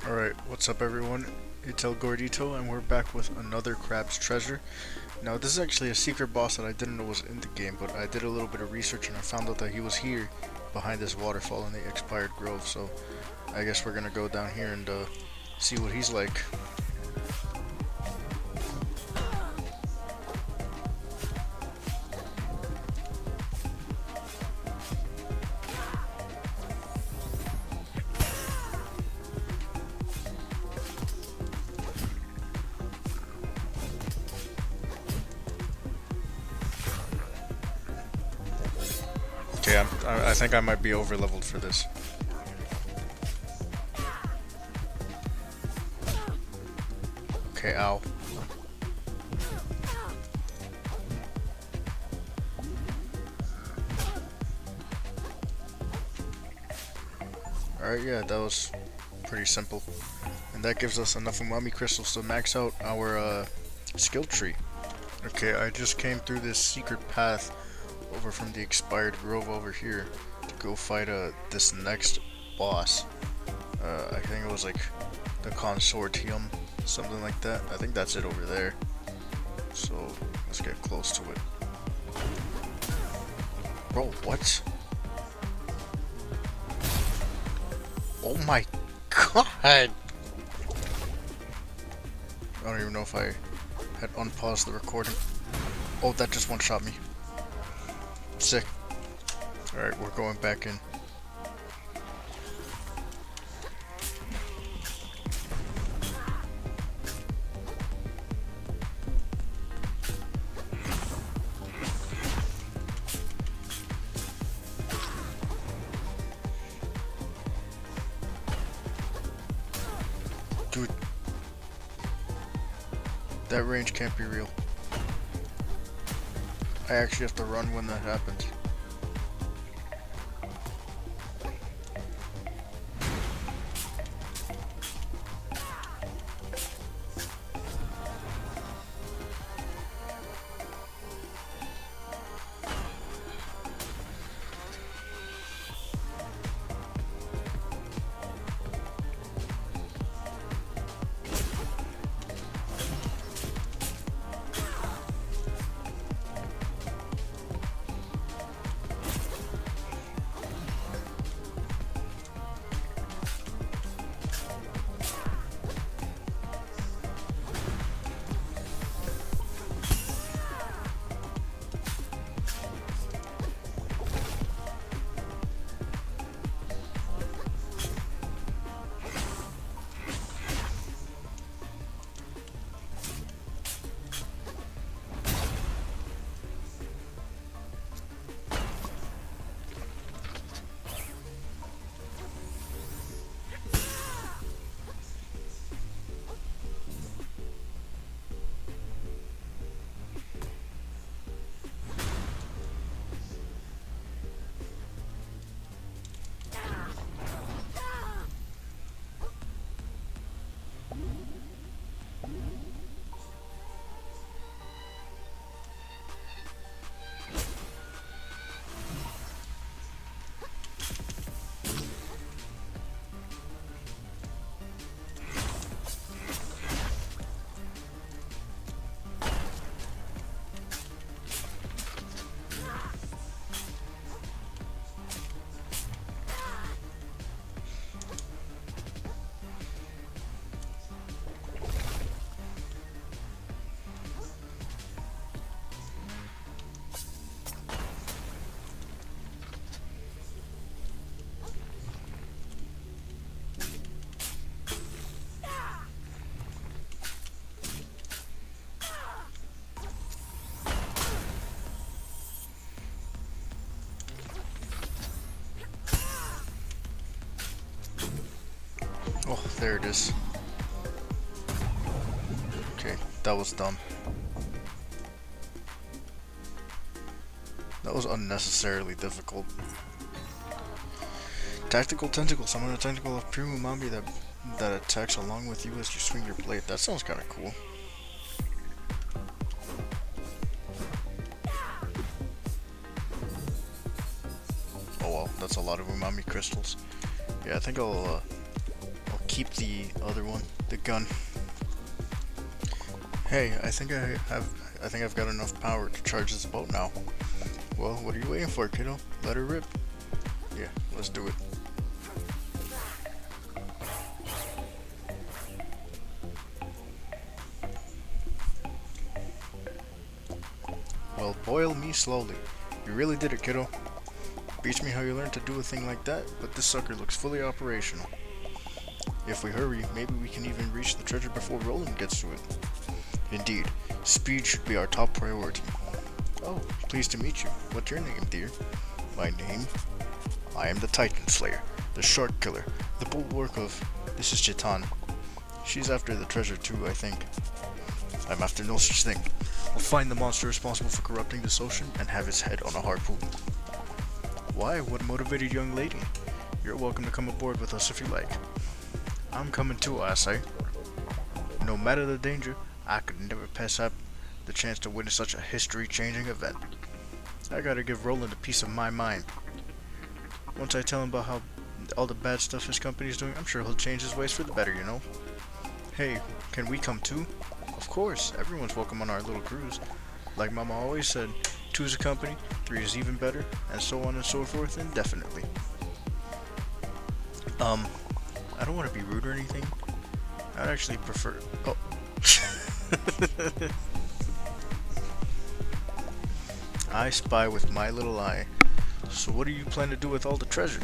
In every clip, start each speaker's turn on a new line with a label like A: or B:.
A: Alright, what's up everyone? It's El Gordito and we're back with another Crab's Treasure. Now this is actually a secret boss that I didn't know was in the game, but I did a little bit of research and I found out that he was here behind this waterfall in the expired grove, so I guess we're gonna go down here and see what he's like. Okay, I think I might be over leveled for this. Okay, ow. Alright, yeah, that was pretty simple. And that gives us enough umami crystals to max out our skill tree. Okay, I just came through this secret path over from the expired grove over here to go fight this next boss. I think it was like the consortium, something like that. I think that's it over there. So let's get close to it. Bro, what? Oh my god! I don't even know if I had unpaused the recording. Oh, that just one-shot me. Sick. Alright, we're going back in. Dude. That range can't be real. I actually have to run when that happens. Oh, there it is. Okay, that was dumb. That was unnecessarily difficult. Tactical tentacle. Summon a tentacle of pure umami that attacks along with you as you swing your blade. That sounds kind of cool. Oh well, that's a lot of umami crystals. Yeah, I think I'll keep the other one, the gun. Hey, I think I've got enough power to charge this boat now. Well, what are you waiting for, kiddo? Let her rip. Yeah, let's do it. Well, boil me slowly. You really did it, kiddo. Beats me how you learned to do a thing like that, but this sucker looks fully operational. If we hurry, maybe we can even reach the treasure before Roland gets to it. Indeed, speed should be our top priority. Oh, pleased to meet you. What's your name, dear? My name? I am the Titan Slayer, the Shark Killer, the bulwark of... This is Chitan. She's after the treasure too, I think. I'm after no such thing. I'll find the monster responsible for corrupting this ocean and have his head on a harpoon. Why? What motivated young lady? You're welcome to come aboard with us if you like. I'm coming too, I say. No matter the danger, I could never pass up the chance to witness such a history-changing event. I gotta give Roland a piece of my mind. Once I tell him about how all the bad stuff his company's doing, I'm sure he'll change his ways for the better, you know? Hey, can we come too? Of course, everyone's welcome on our little cruise. Like Mama always said, 2's a company, 3 is even better, and so on and so forth indefinitely. I don't want to be rude or anything. I'd actually prefer... Oh. I spy with my little eye. So what do you plan to do with all the treasure?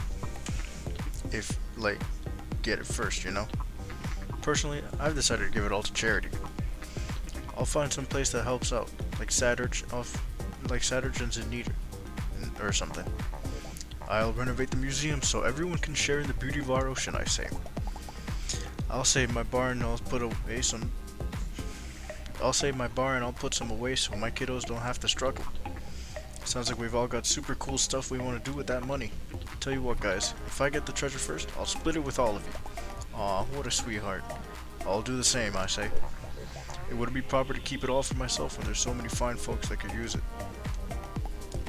A: If, like, get it first, you know? Personally, I've decided to give it all to charity. I'll find some place that helps out, like sad urchins in need, or something. I'll renovate the museum so everyone can share in the beauty of our ocean, I say. I'll save my bar and I'll put some away so my kiddos don't have to struggle. Sounds like we've all got super cool stuff we want to do with that money. Tell you what, guys, if I get the treasure first, I'll split it with all of you. Aw, what a sweetheart. I'll do the same, I say. It wouldn't be proper to keep it all for myself when there's so many fine folks that could use it.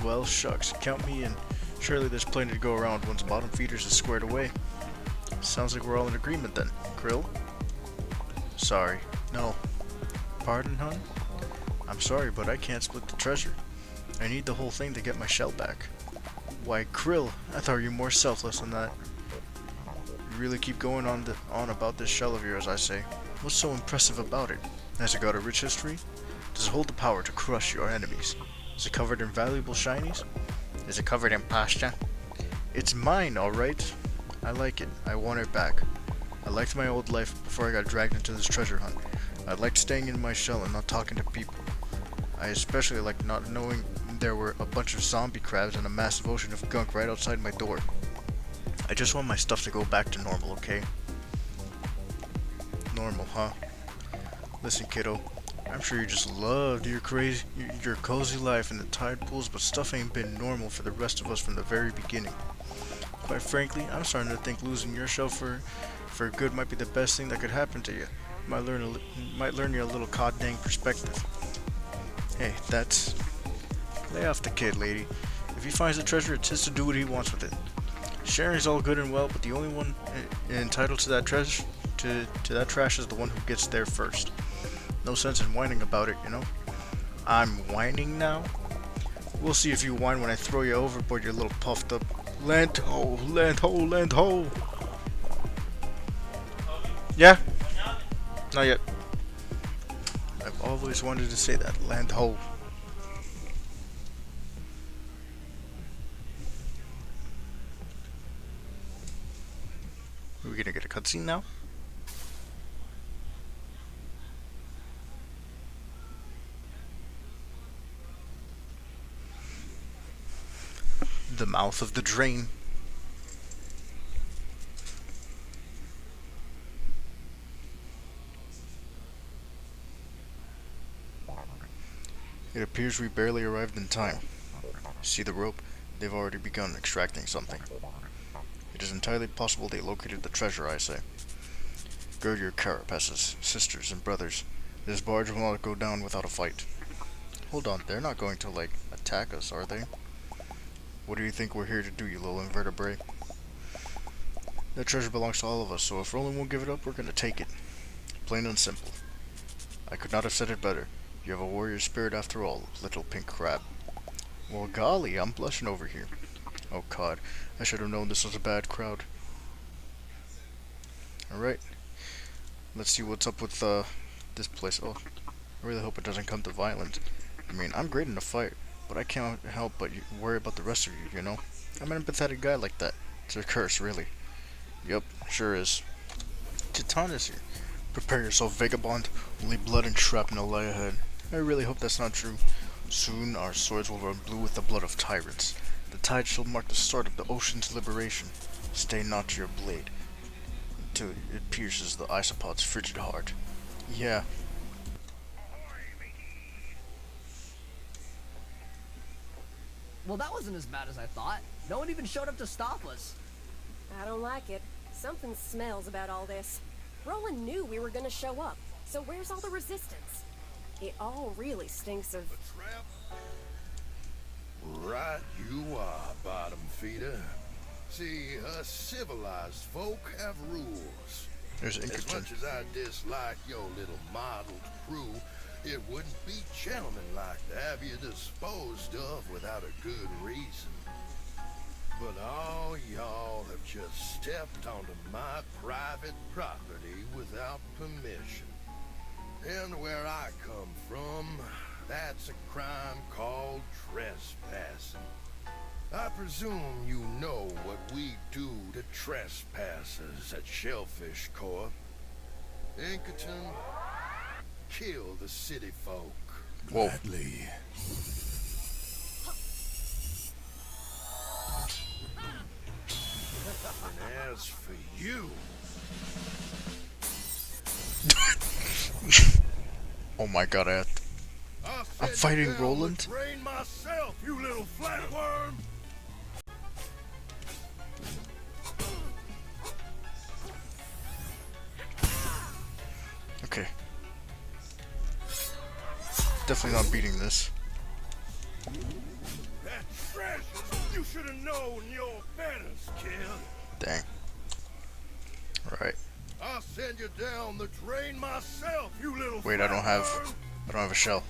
A: Well, shucks, count me in. Surely there's plenty to go around once bottom feeders is squared away. Sounds like we're all in agreement then, Krill? Sorry, no. Pardon, hon? I'm sorry, but I can't split the treasure. I need the whole thing to get my shell back. Why, Krill, I thought you were more selfless than that. You really keep going on about this shell of yours, I say. What's so impressive about it? Has it got a rich history? Does it hold the power to crush your enemies? Is it covered in valuable shinies? Is it covered in pasta? It's mine, alright. I like it. I want it back. I liked my old life before I got dragged into this treasure hunt. I liked staying in my shell and not talking to people. I especially liked not knowing there were a bunch of zombie crabs and a massive ocean of gunk right outside my door. I just want my stuff to go back to normal, okay? Normal, huh? Listen, kiddo, I'm sure you just loved your cozy life in the tide pools, but stuff ain't been normal for the rest of us from the very beginning. Quite frankly, I'm starting to think losing your shell for good might be the best thing that could happen to you. Might learn you a little cod dang perspective. Hey, that's... Lay off the kid, lady. If he finds the treasure, it's his to do what he wants with it. Sharing's all good and well, but the only one entitled to that treasure, to that trash is the one who gets there first. No sense in whining about it, you know? I'm whining now? We'll see if you whine when I throw you overboard, you little puffed up... Land ho! Land ho! Land ho! Yeah? Not yet. I've always wanted to say that. Land ho! Are we gonna get a cutscene now? The mouth of the drain. It appears we barely arrived in time. See the rope? They've already begun extracting something. It is entirely possible they located the treasure, I say. Gird your carapaces, sisters and brothers. This barge will not go down without a fight. Hold on, they're not going to, like, attack us, are they? What do you think we're here to do, you little invertebrate? That treasure belongs to all of us, so if Roland won't give it up, we're gonna take it. Plain and simple. I could not have said it better. You have a warrior spirit after all, little pink crab. Well, golly, I'm blushing over here. Oh god, I should have known this was a bad crowd. Alright, let's see what's up with this place. Oh, I really hope it doesn't come to violence. I mean, I'm great in a fight, but I can't help but worry about the rest of you, you know? I'm an empathetic guy like that. It's a curse, really. Yup, sure is. Titanus here. Prepare yourself, vagabond. Only blood and shrapnel lie ahead. I really hope that's not true. Soon our swords will run blue with the blood of tyrants. The tide shall mark the start of the ocean's liberation. Stay not to your blade until it pierces the isopod's frigid heart. Yeah.
B: Well, that wasn't as bad as I thought. No one even showed up to stop us.
C: I don't like it. Something smells about all this. Roland knew we were gonna show up, so where's all the resistance? It all really stinks of...
D: The trap? Right you are, bottom feeder. See, us civilized folk have rules.
A: There's
D: As
A: Inkerton.
D: much as I dislike your little modeled crew, it wouldn't be gentlemanlike to have you disposed of without a good reason. But all y'all have just stepped onto my private property without permission. And where I come from, that's a crime called trespassing. I presume you know what we do to trespassers at Shellfish Corp. Inkerton, kill the city folk.
A: Whoa.
D: Gladly. And as for you...
A: Oh my god, I'm fighting Roland?
D: Train myself, you little flatworm!
A: Okay. Definitely not beating this.
D: That treasure, you should have known your betters, kid.
A: Dang. Alright.
D: I'll send you down the drain myself, you little
A: Wait, I don't have a shell.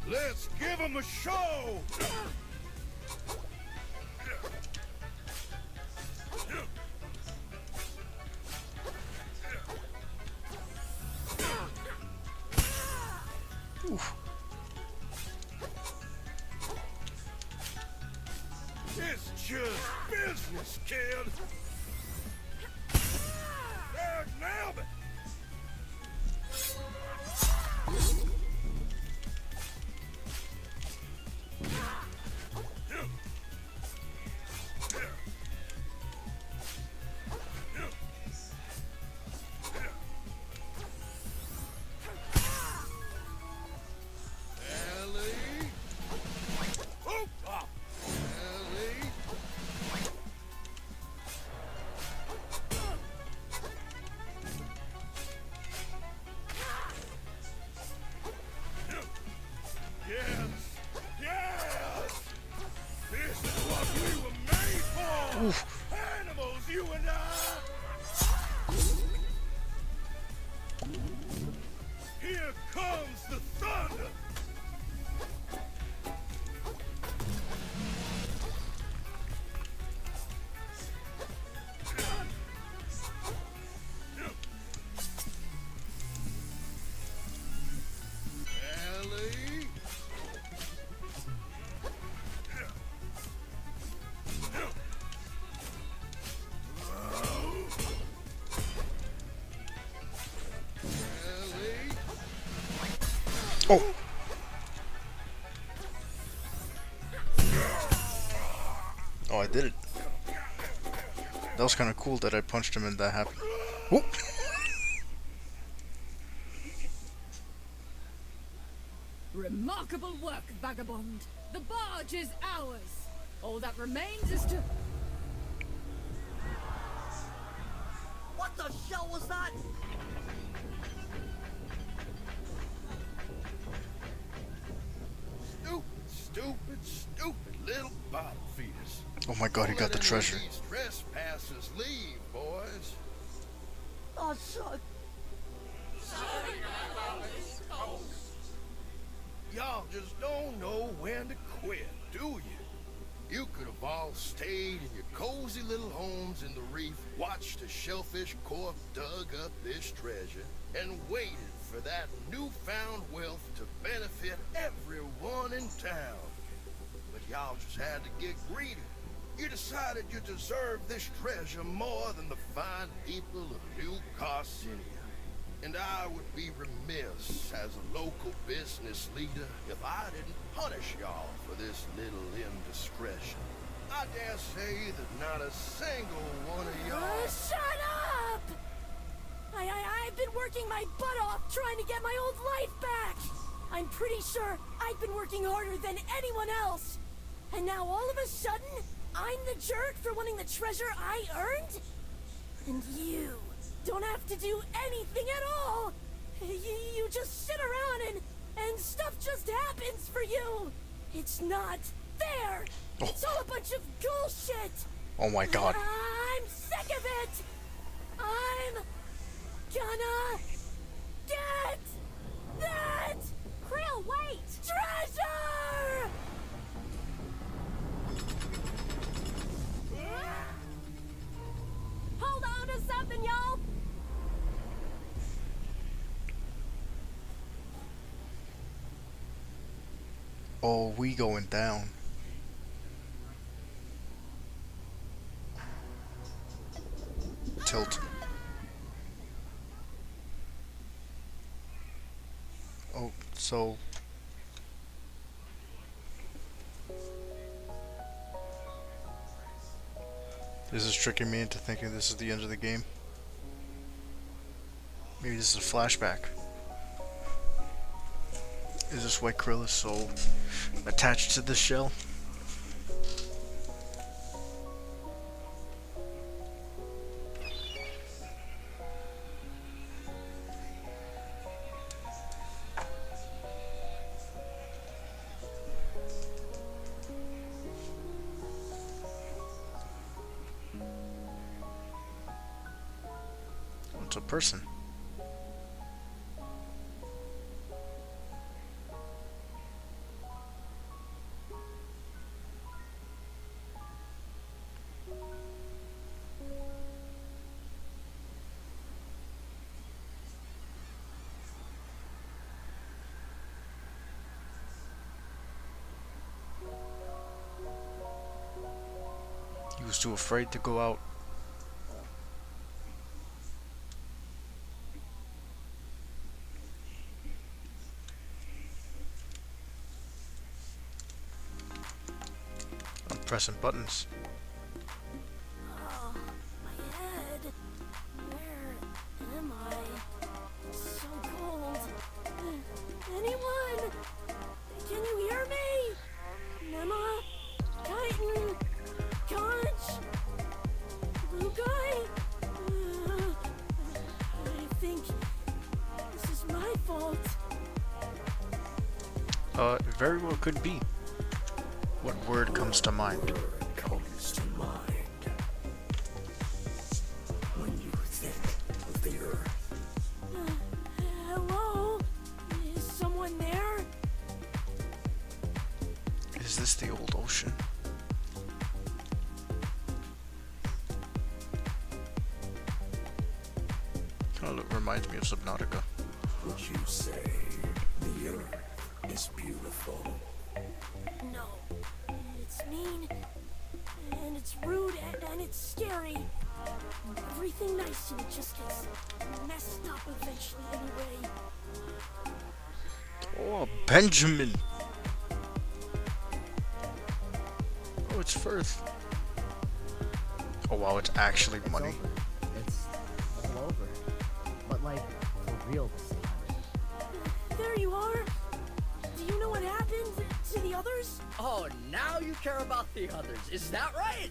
D: Let's give him a show!
A: Oof.
D: It's just business, kid. There, nailed it. Ellie. Oh, ah. Ellie. Yes, yes! This is what we were made for!
A: Oof.
D: Animals, you and I! Here comes the thunder! Ellie? Ellie?
A: Oh! Oh, I did it. That was kind of cool that I punched him and that happened. Whoop!
E: Remarkable work, vagabond. The barge is ours. All that remains is to...
B: What the shell was that?
D: stupid little bottom feeders.
A: Oh my god, he got the treasure.
D: These trespassers leave, boys.
B: Oh, son.
D: Y'all just don't know when to quit, do you? You could have all stayed in your cozy little homes in the reef, watched the shellfish corp dug up this treasure, and waited for that newfound wealth to benefit everyone in town. But y'all just had to get greedy. You decided you deserved this treasure more than the fine people of New Carcinia. And I would be remiss as a local business leader if I didn't punish y'all for this little indiscretion. I dare say that not a single one of y'all...
C: Shut up! I've been working my butt off trying to get my old life back! I'm pretty sure I've been working harder than anyone else! And now all of a sudden, I'm the jerk for wanting the treasure I earned? And you don't have to do anything at all! You just sit around and stuff just happens for you! It's not fair!
A: Oh.
C: It's all a bunch of bullshit!
A: Oh my god.
C: I'm sick of it! I'm gonna get that
F: Krill, wait!
C: treasure!
F: Hold on to something, y'all!
A: Oh, we going down. Tilt. Oh, so... This is tricking me into thinking this is the end of the game. Maybe this is a flashback. Is this why Krill is so attached to the shell? It's a person. He was too afraid to go out. I'm pressing buttons.
C: Oh, my head. Where am I? It's so cold. Anyone? Can you hear me? Emma? Titan? Conch? Blue guy? I think this is my fault.
A: It very well could be. What word comes to mind?
G: Comes to mind when you think of the earth.
C: Hello? Is someone there?
A: Is this the old ocean? Kind of reminds me of Subnautica.
G: Would you say the earth is beautiful?
C: No. It's mean, and it's rude, and it's scary. Everything nice in it just gets messed up eventually anyway.
A: Oh, Benjamin! Oh, it's Firth. Oh wow, it's actually
B: It's
A: money.
B: over. It's all over. But like, for real this time.
C: There you are. Do you know what happened to the others?
B: Oh, now you care about the others, is that right?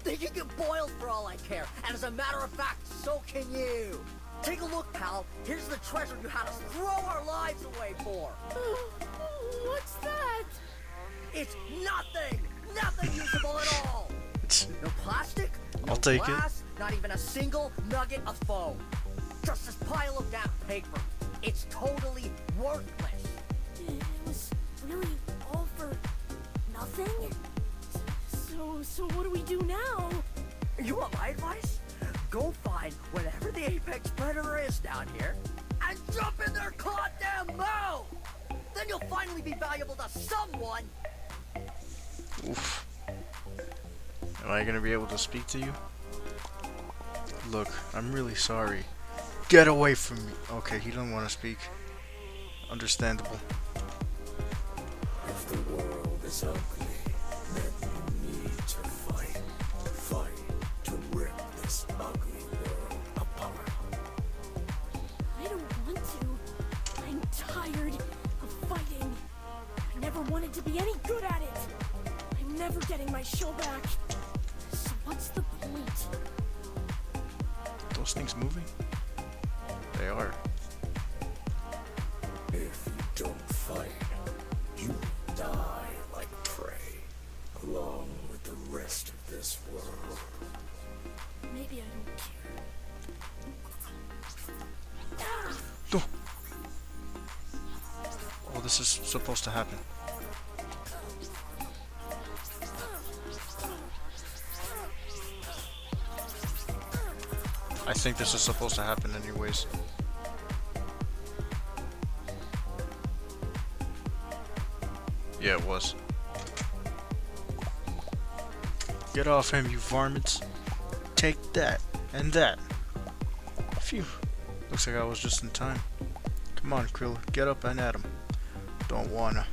B: They can get boiled for all I care, and as a matter of fact, so can you. Take a look, pal. Here's the treasure you had us throw our lives away for.
C: What's that?
B: It's nothing! Nothing usable at all!
A: It's,
B: No plastic, no
A: I'll take it.
B: glass, not even a single nugget of foam. Just this pile of damn paper. It's totally worthless.
C: It was really all for nothing? So what do we do now?
B: You want my advice? Go find whatever the apex predator is down here and jump in their goddamn mouth! Then you'll finally be valuable to someone!
A: oof. Am I gonna be able to speak to you? Look, I'm really sorry. Get away from me. Okay, he doesn't want to speak. Understandable.
G: If the world is ugly, then you need to fight. Fight to rip this ugly world apart.
C: I don't want to. I'm tired of fighting. I never wanted to be any good at it. I'm never getting my show back. So what's the point?
A: Those things moving? They are.
G: If you don't fight, you die like prey, along with the rest of this world.
C: Maybe I don't care. Ah!
A: Oh. Oh, this is supposed to happen. I think this is supposed to happen anyways. Yeah, it was. Get off him, you varmints. Take that, and that. Phew. Looks like I was just in time. Come on, Krill, get up and at him. Don't wanna.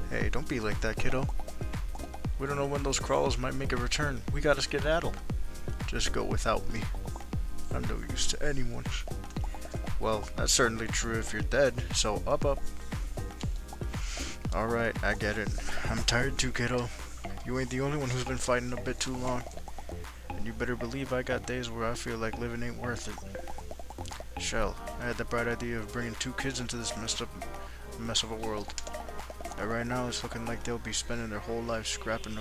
A: Hey, don't be like that, kiddo. We don't know when those crawlers might make a return. We gotta skedaddle. Just go without me. I'm no use to anyone. Well, that's certainly true if you're dead, so up. Alright, I get it. I'm tired too, kiddo. You ain't the only one who's been fighting a bit too long. And you better believe I got days where I feel like living ain't worth it. Shell, I had the bright idea of bringing 2 kids into this mess of a world. And right now it's looking like they'll be spending their whole life scraping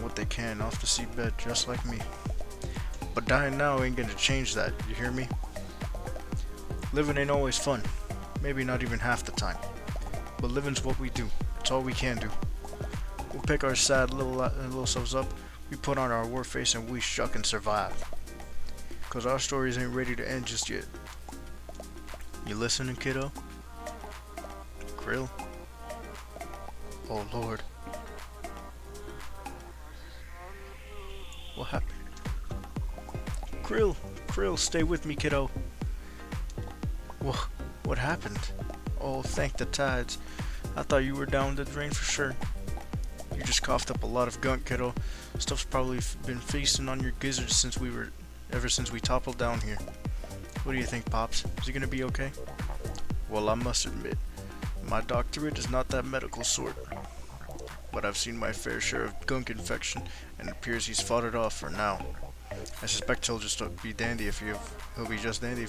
A: what they can off the seabed, just like me. But dying now ain't gonna change that, you hear me? Living ain't always fun. Maybe not even half the time. But living's what we do. It's all we can do. We'll pick our sad little selves up, we put on our war face, and we shuck and survive. Cause our stories ain't ready to end just yet. You listening, kiddo? Krill? Oh Lord. What happened? Krill, stay with me, kiddo. What happened? Oh, thank the tides. I thought you were down the drain for sure. You just coughed up a lot of gunk, kiddo. Stuff's probably been feasting on your gizzards ever since we toppled down here. What do you think, Pops? Is he gonna be okay? Well, I must admit, my doctorate is not that medical sort. But I've seen my fair share of gunk infection, and it appears he's fought it off for now. I suspect he'll be just dandy if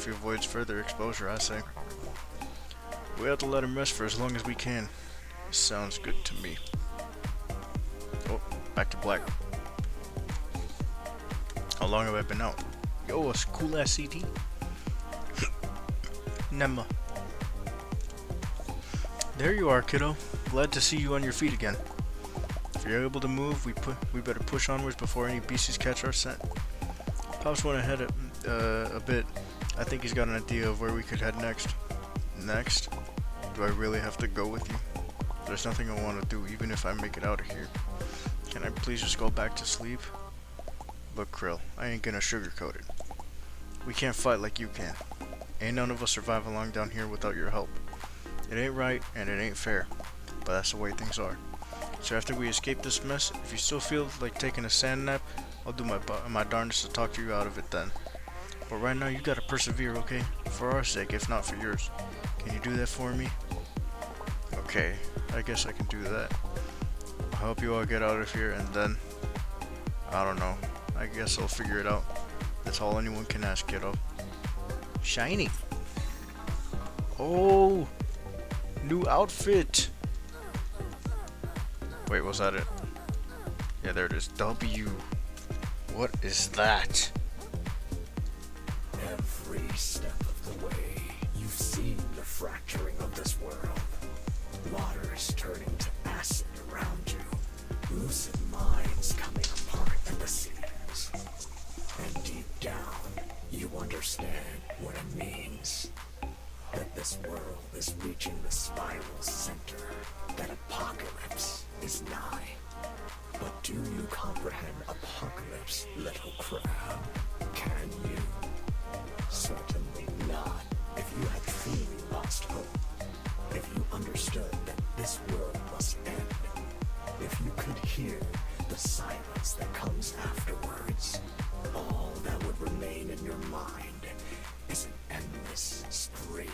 A: he avoids further exposure, I say. We have to let him rest for as long as we can. Sounds good to me. Oh, back to black. How long have I been out? Yo, a cool ass CD. Nema. There you are, kiddo. Glad to see you on your feet again. If you're able to move, we better push onwards before any beasties catch our scent. Pops went ahead a bit. I think he's got an idea of where we could head next. Next? Do I really have to go with you? There's nothing I want to do, even if I make it out of here. Can I please just go back to sleep? Look, Krill, I ain't gonna sugarcoat it. We can't fight like you can. Ain't none of us survive along down here without your help. It ain't right, and it ain't fair, but that's the way things are. So after we escape this mess, if you still feel like taking a sand nap, I'll do my darndest to talk you out of it then. But right now, you gotta persevere, okay? For our sake, if not for yours. Can you do that for me? Okay, I guess I can do that. I'll help you all get out of here, and then, I don't know. I guess I'll figure it out. That's all anyone can ask, kiddo. Shiny. Oh, new outfit. Wait, was that it? Yeah, there it is. W. What is that?
G: Every step of the way, you've seen the fracturing of this world. Water's turning to acid around you. Lucid minds coming apart at the seams. And deep down, you understand what it means. That this world is reaching the spiral center. That apocalypse is nigh. But do you comprehend apocalypse, little crab? Can you? Certainly not. If you had truly lost hope. If you understood that this world must end. If you could hear the silence that comes afterwards. All that would remain in your mind is an endless scream.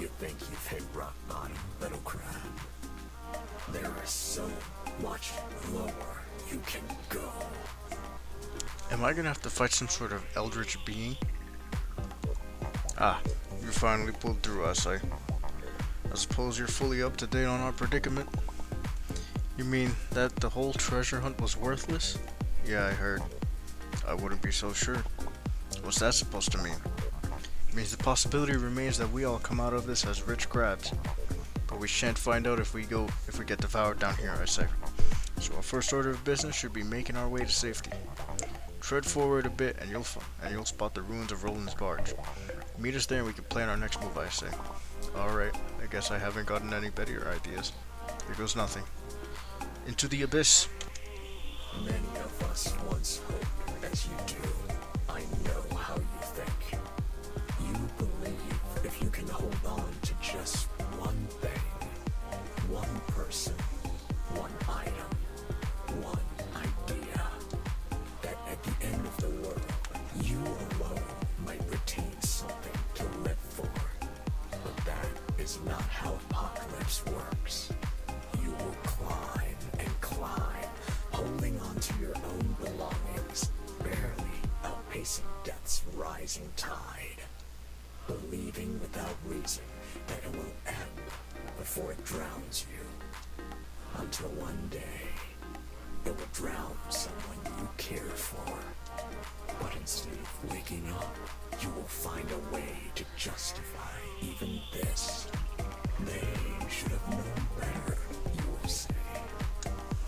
G: You think you've hit rock bottom, little crab? There is so much lower you can go.
A: Am I gonna have to fight some sort of eldritch being? Ah, you finally pulled through, I say. I suppose you're fully up to date on our predicament? You mean that the whole treasure hunt was worthless? Yeah, I heard. I wouldn't be so sure. What's that supposed to mean? It means the possibility remains that we all come out of this as rich crabs. But we shan't find out if we get devoured down here, I say. So our first order of business should be making our way to safety. Tread forward a bit and you'll spot the ruins of Roland's barge. Meet us there and we can plan our next move, I say. Alright, I guess I haven't gotten any better ideas. Here goes nothing. Into the abyss.
G: Many of us once hoped as you do. I know how you think. You believe if you can hold on to just one thing, one person, one item, one idea, that at the end of the world, you alone might retain something to live for. But that is not how apocalypse works. You will climb and climb, holding on to your own belongings, barely outpacing death's rising tide. Believing without reason that it will end before it drowns you. Until one day, it will drown someone you care for. But instead of waking up, you will find a way to justify even this. They should have known better, you will say.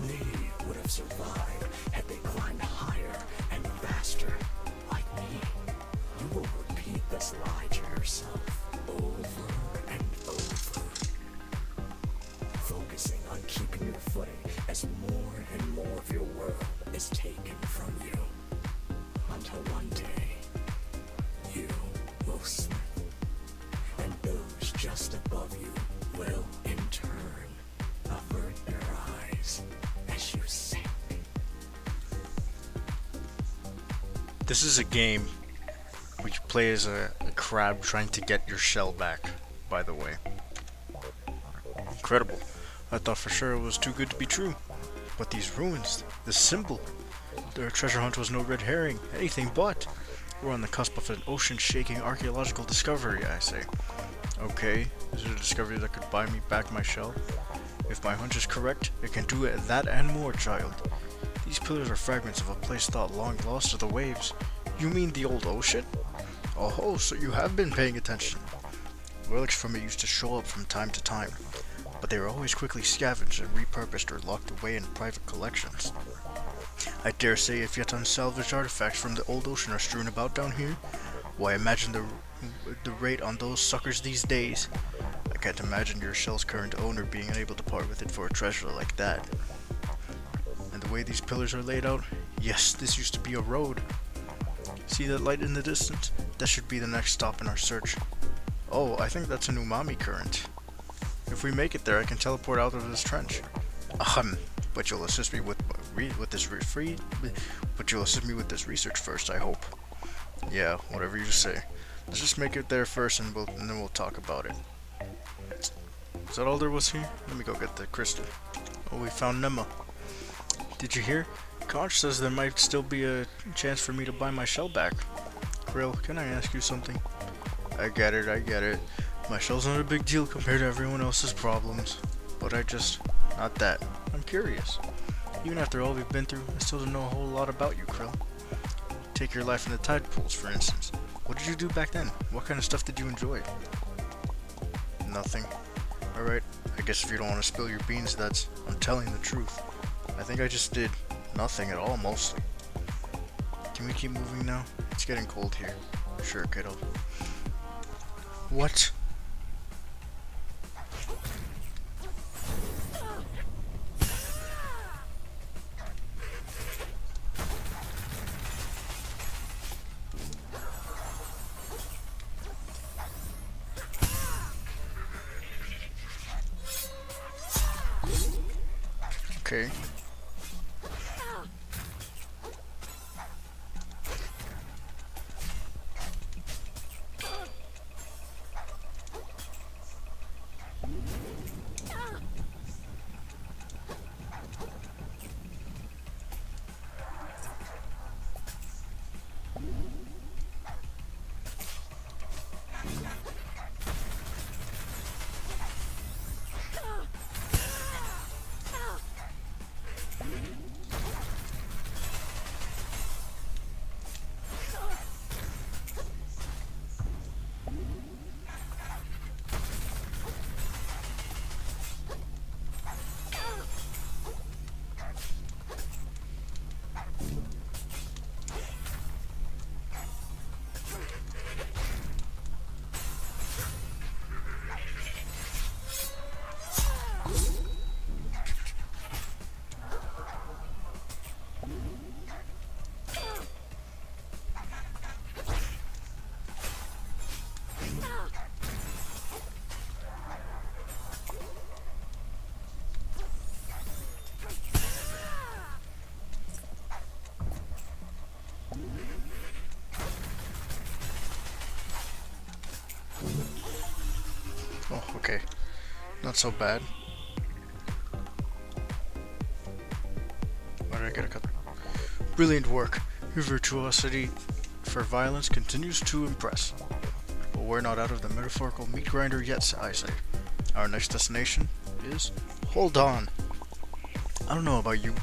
G: They would have survived had they climbed higher and faster, like me. You will repeat this lie to yourself over and over. Focusing on keeping your footing as more and more of your world is taken from you. Until one day, you will slip. And those just above you will, in turn, avert their eyes as you sink.
A: This is a game where you play as a crab trying to get your shell back, by the way. Incredible. I thought for sure it was too good to be true. But these ruins, this symbol, their treasure hunt was no red herring, anything but. We're on the cusp of an ocean-shaking archaeological discovery, I say. Okay, is it a discovery that could buy me back my shell? If my hunch is correct, it can do it, that and more, child. These pillars are fragments of a place thought long lost to the waves. You mean the old ocean? Oh, so you have been paying attention. Relics from it used to show up from time to time, but they were always quickly scavenged and repurposed or locked away in private collections. I dare say if yet unsalvaged artifacts from the old ocean are strewn about down here, why imagine the rate on those suckers these days. I can't imagine your shell's current owner being unable to part with it for a treasure like that. And the way these pillars are laid out, yes, this used to be a road. See that light in the distance? That should be the next stop in our search. Oh, I think that's an umami current. If we make it there, I can teleport out of this trench. But you'll assist me with this research first, I hope. Yeah, whatever you say. Let's just make it there first, and then we'll talk about it. Is that all there was here? Let me go get the crystal. Oh, we found Nema. Did you hear? Conch says there might still be a chance for me to buy my shell back. Krill, can I ask you something? I get it. My shell's not a big deal compared to everyone else's problems. But not that. curious. Even after all we've been through, I still don't know a whole lot about you, Krill. Take your life in the tide pools, for instance. What did you do back then? What kind of stuff did you enjoy? Nothing. Alright, I guess if you don't want to spill your beans, I'm telling the truth. I think I just did nothing at all, mostly. Can we keep moving now? It's getting cold here. Sure, kiddo. What? Okay. Oh, okay. Not so bad. Why did I get a cut? Brilliant work. Your virtuosity for violence continues to impress. But we're not out of the metaphorical meat grinder yet, I say. Our next destination is... Hold on! I don't know about you,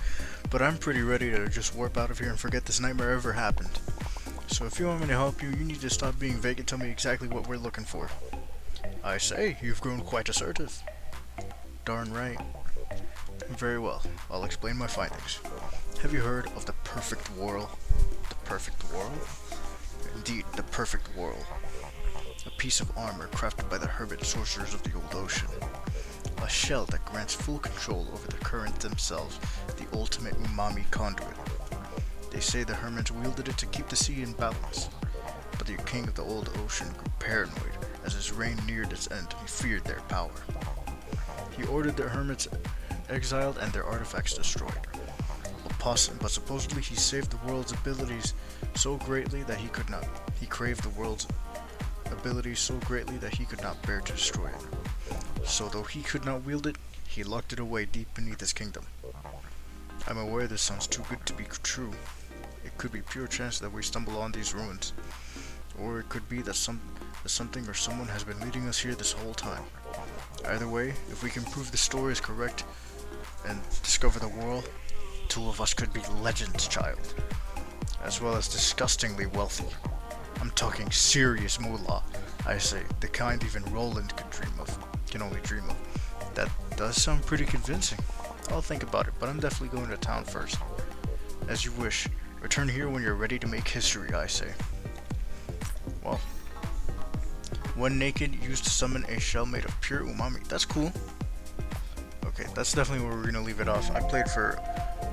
A: but I'm pretty ready to just warp out of here and forget this nightmare ever happened. So if you want me to help you, you need to stop being vague and tell me exactly what we're looking for. I say, you've grown quite assertive. Darn right. Very well, I'll explain my findings. Have you heard of the perfect whorl? The perfect whorl? Indeed, the perfect whorl. A piece of armor crafted by the hermit sorcerers of the old ocean. A shell that grants full control over the current themselves, the ultimate umami conduit. They say the hermits wielded it to keep the sea in balance. But the king of the old ocean grew paranoid as his reign neared its end. He feared their power. He ordered the hermits exiled and their artifacts destroyed. But supposedly he saved the world's abilities so greatly that he could not. He craved the world's abilities so greatly that he could not bear to destroy it. So though he could not wield it, he locked it away deep beneath his kingdom. I'm aware this sounds too good to be true. It could be pure chance that we stumble on these ruins. Or it could be that something or someone has been leading us here this whole time. Either way, if we can prove the story is correct and discover the world, two of us could be legends, child. As well as disgustingly wealthy. I'm talking serious moolah, I say, the kind even Roland can only dream of. That does sound pretty convincing. I'll think about it, but I'm definitely going to town first. As you wish. Return here when you're ready to make history, I say. Well, when naked, used to summon a shell made of pure umami. That's cool. Okay, that's definitely where we're gonna leave it off. I played for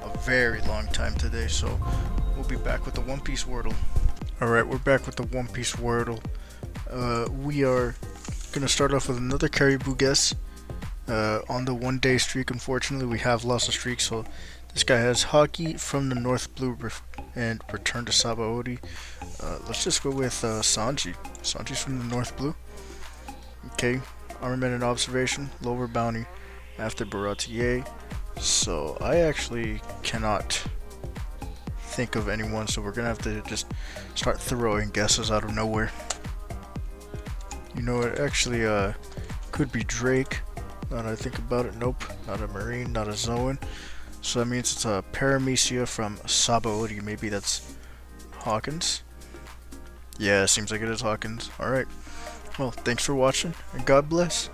A: a very long time today, so we'll be back with the One Piece Wordle. Alright, we're back with the One Piece Wordle. We are gonna start off with another Caribou guess. On the 1 day streak, unfortunately, we have lost a streak, so this guy has Haki from the North Blue and Return to Sabaody. Let's just go with Sanji. Sanji's from the North Blue. Okay, Armament and Observation, lower bounty after Baratier. So I actually cannot think of anyone, so we're gonna have to just start throwing guesses out of nowhere. You know, it actually could be Drake. Now that I think about it, nope. Not a Marine, not a Zoan. So that means it's a Paramecia from Sabaody. Maybe that's Hawkins. Yeah, seems like it is Hawkins. Alright. Well, thanks for watching, and God bless.